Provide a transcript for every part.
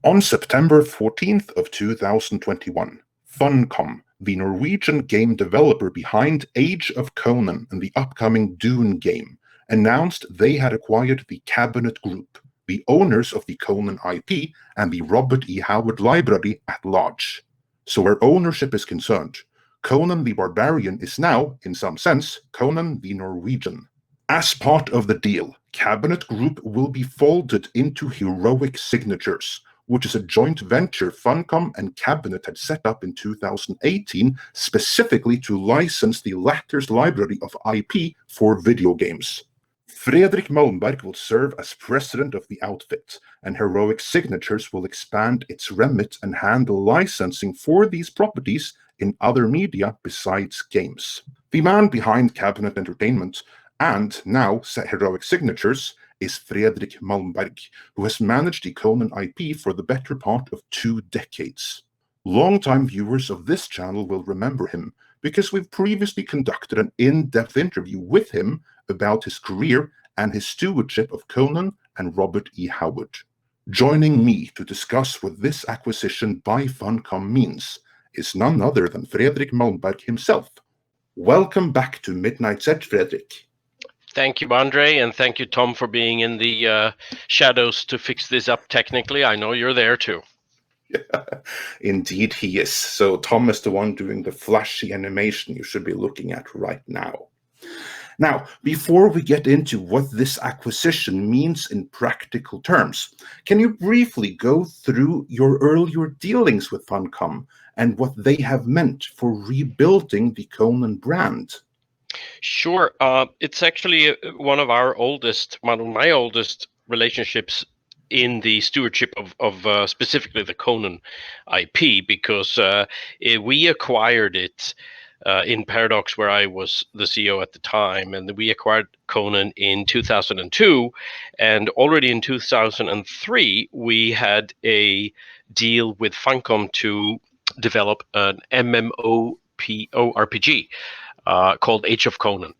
On September 14th of 2021, Funcom, the Norwegian game developer behind Age of Conan and the upcoming Dune game, announced they had acquired the Cabinet Group, the owners of the Conan IP and the Robert E. Howard Library at large. So where ownership is concerned, Conan the Barbarian is now, in some sense, Conan the Norwegian. As part of the deal, Cabinet Group will be folded into Heroic Signatures, which is a joint venture Funcom and Cabinet had set up in 2018 specifically to license the latter's library of IP for video games. Fredrik Malmberg will serve as president of the outfit, and Heroic Signatures will expand its remit and handle licensing for these properties in other media besides games. The man behind Cabinet Entertainment, and now Heroic Signatures, is Fredrik Malmberg, who has managed the Conan IP for the better part of 2 decades. Longtime viewers of this channel will remember him, because we've previously conducted an in-depth interview with him about his career and his stewardship of Conan and Robert E. Howard. Joining me to discuss what this acquisition by Funcom means is none other than Fredrik Malmberg himself. Welcome back to Midnight's Edge, Fredrik. Thank you, Andre, and thank you, Tom, for being in the shadows to fix this up technically. I know you're there too. Indeed he is. So Tom is the one doing the flashy animation you should be looking at right now. Now, before we get into what this acquisition means in practical terms, can you briefly go through your earlier dealings with Funcom and what they have meant for rebuilding the Conan brand? Sure. It's actually one of my oldest relationships in the stewardship of specifically the Conan IP, because we acquired it in Paradox, where I was the CEO at the time, and we acquired Conan in 2002, and already in 2003 we had a deal with Funcom to develop an MMORPG called Age of Conan.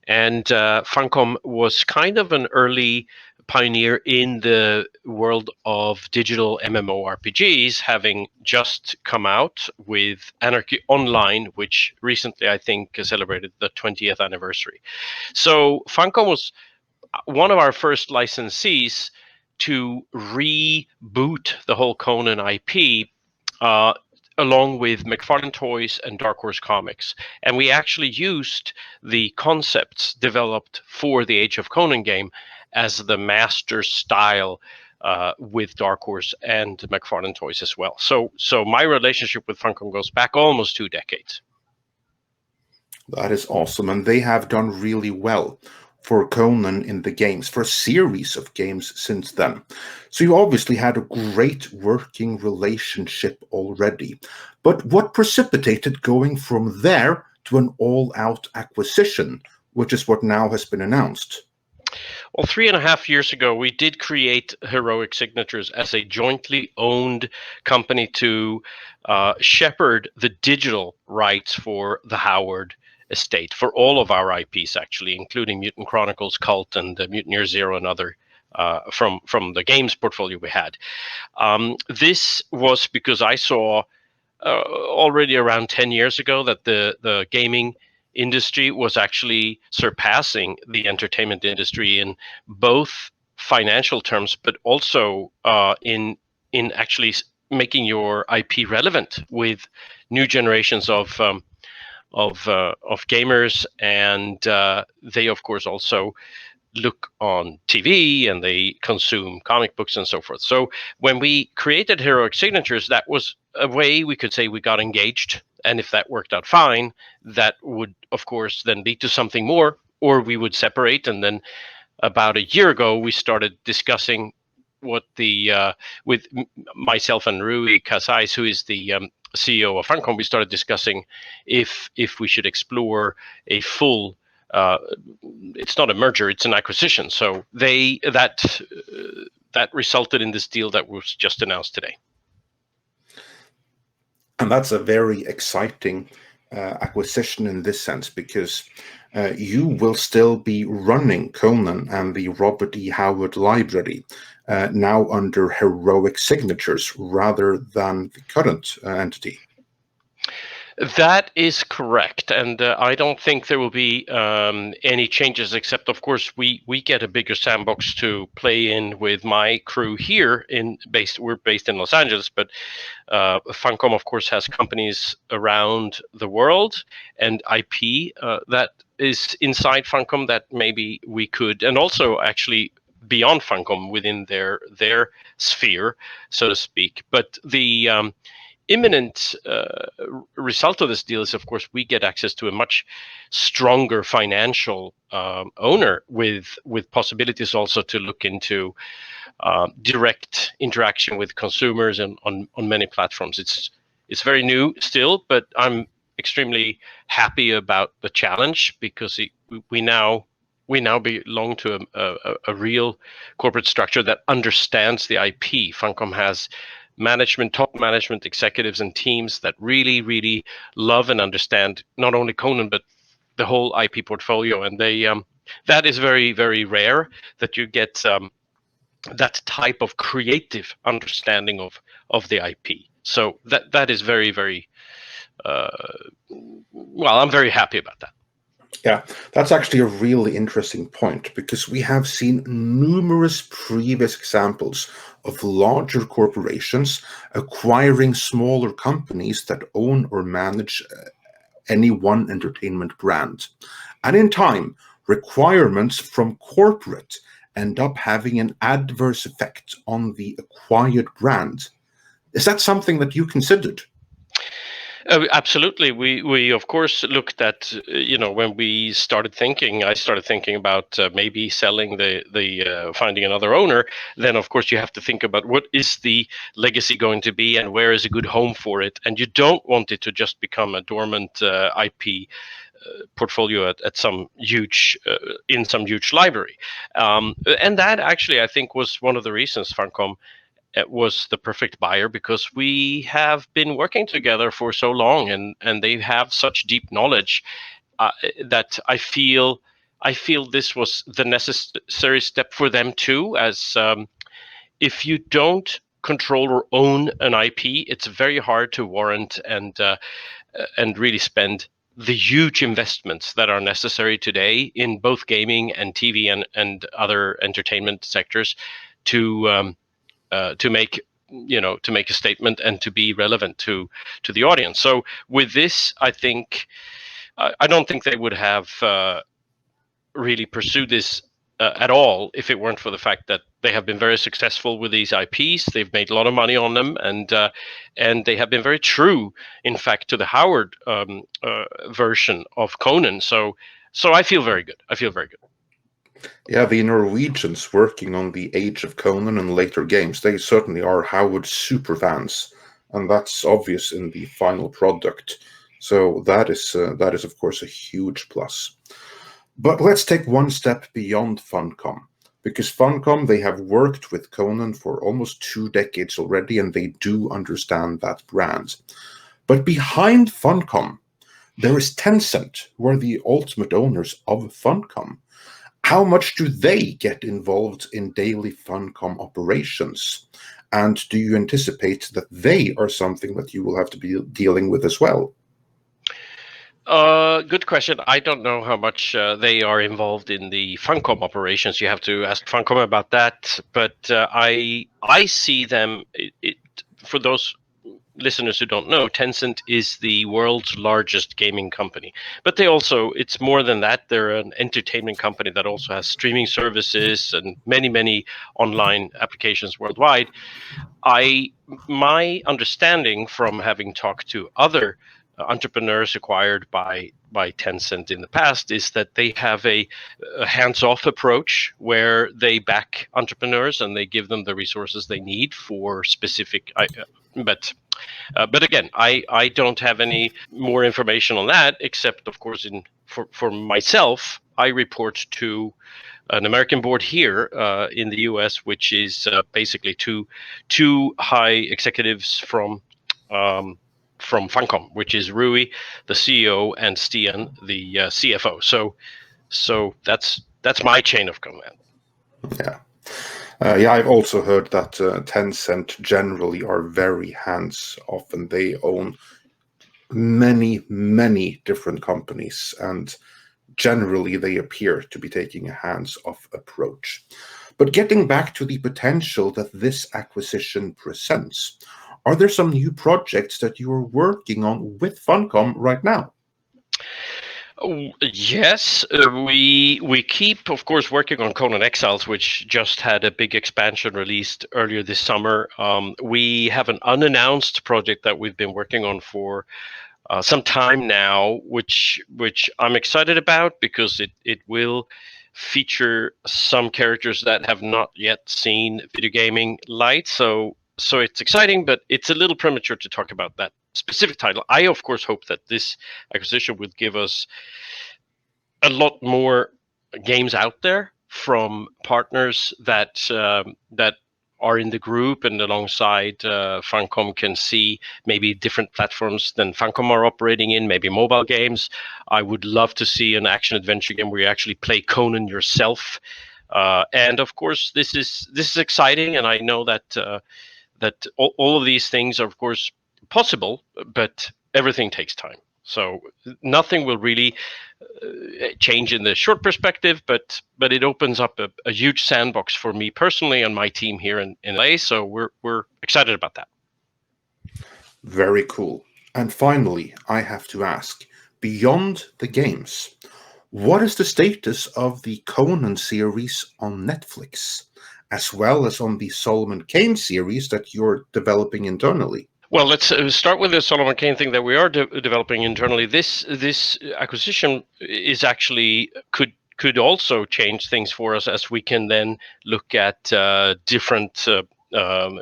And Funcom was kind of an early pioneer in the world of digital MMORPGs, having just come out with Anarchy Online, which recently I think celebrated the 20th anniversary. So Funcom was one of our first licensees to reboot the whole Conan IP, along with McFarlane Toys and Dark Horse Comics. And we actually used the concepts developed for the Age of Conan game as the master style with Dark Horse and McFarlane Toys as well. So my relationship with Funcom goes back almost 2 decades. That is awesome, and they have done really well for Conan in the games, for a series of games since then. So you obviously had a great working relationship already. But what precipitated going from there to an all-out acquisition, which is what now has been announced? Well, 3.5 years ago, we did create Heroic Signatures as a jointly owned company to shepherd the digital rights for the Howard estate, for all of our IPs, actually, including Mutant Chronicles, Cult, and Mutineer Zero, and other from the games portfolio we had. This was because I saw already around 10 years ago that the gaming industry was actually surpassing the entertainment industry in both financial terms, but also in actually making your IP relevant with new generations of gamers, and they of course also look on TV and they consume comic books and so forth. So when we created Heroic Signatures, that was a way we could say we got engaged, and if that worked out fine, that would of course then lead to something more, or we would separate. And then about a year ago we started discussing what with myself and Rui Casais, who is the CEO of Funcom, we started discussing if we should explore a full it's not a merger, it's an acquisition. So that resulted in this deal that was just announced today. And that's a very exciting acquisition in this sense, because you will still be running Conan and the Robert E. Howard library, now under heroic signatures rather than the current entity. That is correct, and I don't think there will be any changes, except of course we get a bigger sandbox to play in with my crew here. We're based in Los Angeles, but Funcom of course has companies around the world and IP that is inside Funcom that maybe we could, and also actually beyond Funcom within their sphere, so to speak. But the imminent result of this deal is, of course, we get access to a much stronger financial owner with possibilities also to look into direct interaction with consumers and on many platforms. It's very new still, but I'm extremely happy about the challenge because we now belong to a real corporate structure that understands the IP. Funcom has top management executives and teams that really love and understand not only Conan but the whole IP portfolio, and they that is very rare that you get that type of creative understanding of the IP. So that is very uh, well. I'm very happy about that. Yeah, that's actually a really interesting point because we have seen numerous previous examples of larger corporations acquiring smaller companies that own or manage any one entertainment brand. And in time, requirements from corporate end up having an adverse effect on the acquired brand. Is that something that you considered? Absolutely. We of course looked at when I started thinking about maybe selling the finding another owner. Then of course you have to think about what is the legacy going to be and where is a good home for it. And you don't want it to just become a dormant IP portfolio at some huge in some huge library. And that actually I think was one of the reasons Funcom was the perfect buyer, because we have been working together for so long and they have such deep knowledge that I feel this was the necessary step for them too. As if you don't control or own an IP, it's very hard to warrant and really spend the huge investments that are necessary today in both gaming and TV and other entertainment sectors to make to make a statement and to be relevant to the audience. So with this, I think I don't think they would have really pursued this at all if it weren't for the fact that they have been very successful with these IPs. They've made a lot of money on them, and they have been very true, in fact, to the Howard version of Conan. So I feel very good. I feel very good. Yeah, the Norwegians working on the Age of Conan and later games, they certainly are Howard super fans, and that's obvious in the final product. So that is of course a huge plus. But let's take one step beyond Funcom, because Funcom, they have worked with Conan for almost 2 decades already, and they do understand that brand. But behind Funcom, there is Tencent, who are the ultimate owners of Funcom. How much do they get involved in daily Funcom operations? And do you anticipate that they are something that you will have to be dealing with as well? Good question. I don't know how much they are involved in the Funcom operations. You have to ask Funcom about that. But I see them. For those listeners who don't know, Tencent is the world's largest gaming company. But it's more than that. They're an entertainment company that also has streaming services and many online applications worldwide. My understanding from having talked to other entrepreneurs acquired by Tencent in the past is that they have a hands-off approach where they back entrepreneurs and they give them the resources they need for specific. But again, I don't have any more information on that, except of course for myself, I report to an American board here in the U.S., which is basically two high executives from from Funcom, which is Rui, the CEO, and Stian, the CFO. So that's my chain of command. Yeah. I've also heard that Tencent generally are very hands-off, and they own many different companies, and generally they appear to be taking a hands-off approach. But getting back to the potential that this acquisition presents, are there some new projects that you are working on with Funcom right now? Yes, we keep, of course, working on Conan Exiles, which just had a big expansion released earlier this summer. We have an unannounced project that we've been working on for some time now, which I'm excited about because it will feature some characters that have not yet seen video gaming light. So it's exciting, but it's a little premature to talk about that specific title. I of course hope that this acquisition would give us a lot more games out there from partners that that are in the group and alongside Funcom can see maybe different platforms than Funcom are operating in, maybe mobile games. I would love to see an action adventure game where you actually play Conan yourself. And of course, this is exciting, and I know that that all of these things are of course possible, but everything takes time. So nothing will really change in the short perspective, but it opens up a huge sandbox for me personally and my team here in LA. So we're excited about that. Very cool. And finally, I have to ask, beyond the games, what is the status of the Conan series on Netflix, as well as on the Solomon Kane series that you're developing internally? Well, let's start with the Solomon Kane thing that we are developing internally. This acquisition is actually could also change things for us, as we can then look at different.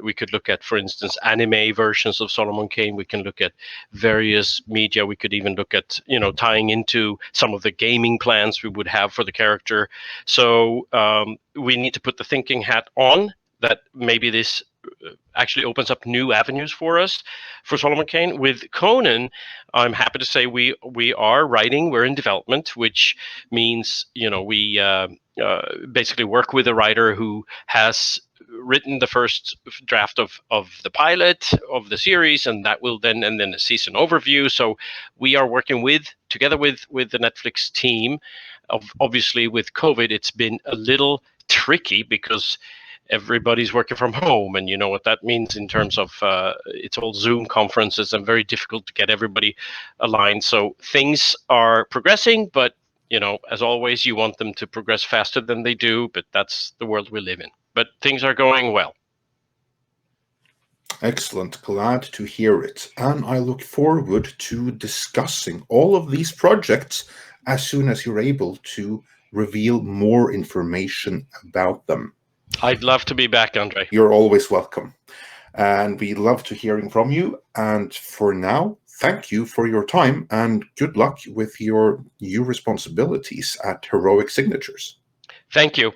We could look at, for instance, anime versions of Solomon Kane. We can look at various media. We could even look at tying into some of the gaming plans we would have for the character. So we need to put the thinking hat on that maybe this actually opens up new avenues for us for Solomon Kane. With Conan, I'm happy to say we are writing, we're in development, which means we basically work with a writer who has written the first draft of the pilot of the series, and that will then a season overview. So we are working together with the Netflix team. Obviously, with COVID, it's been a little tricky because everybody's working from home, and you know what that means in terms of it's all Zoom conferences and very difficult to get everybody aligned. So things are progressing, but as always, you want them to progress faster than they do, but that's the world we live in. But things are going well. Excellent, glad to hear it. And I look forward to discussing all of these projects as soon as you're able to reveal more information about them. I'd love to be back, Andre. You're always welcome. And we love to hearing from you. And for now, thank you for your time and good luck with your new responsibilities at Heroic Signatures. Thank you.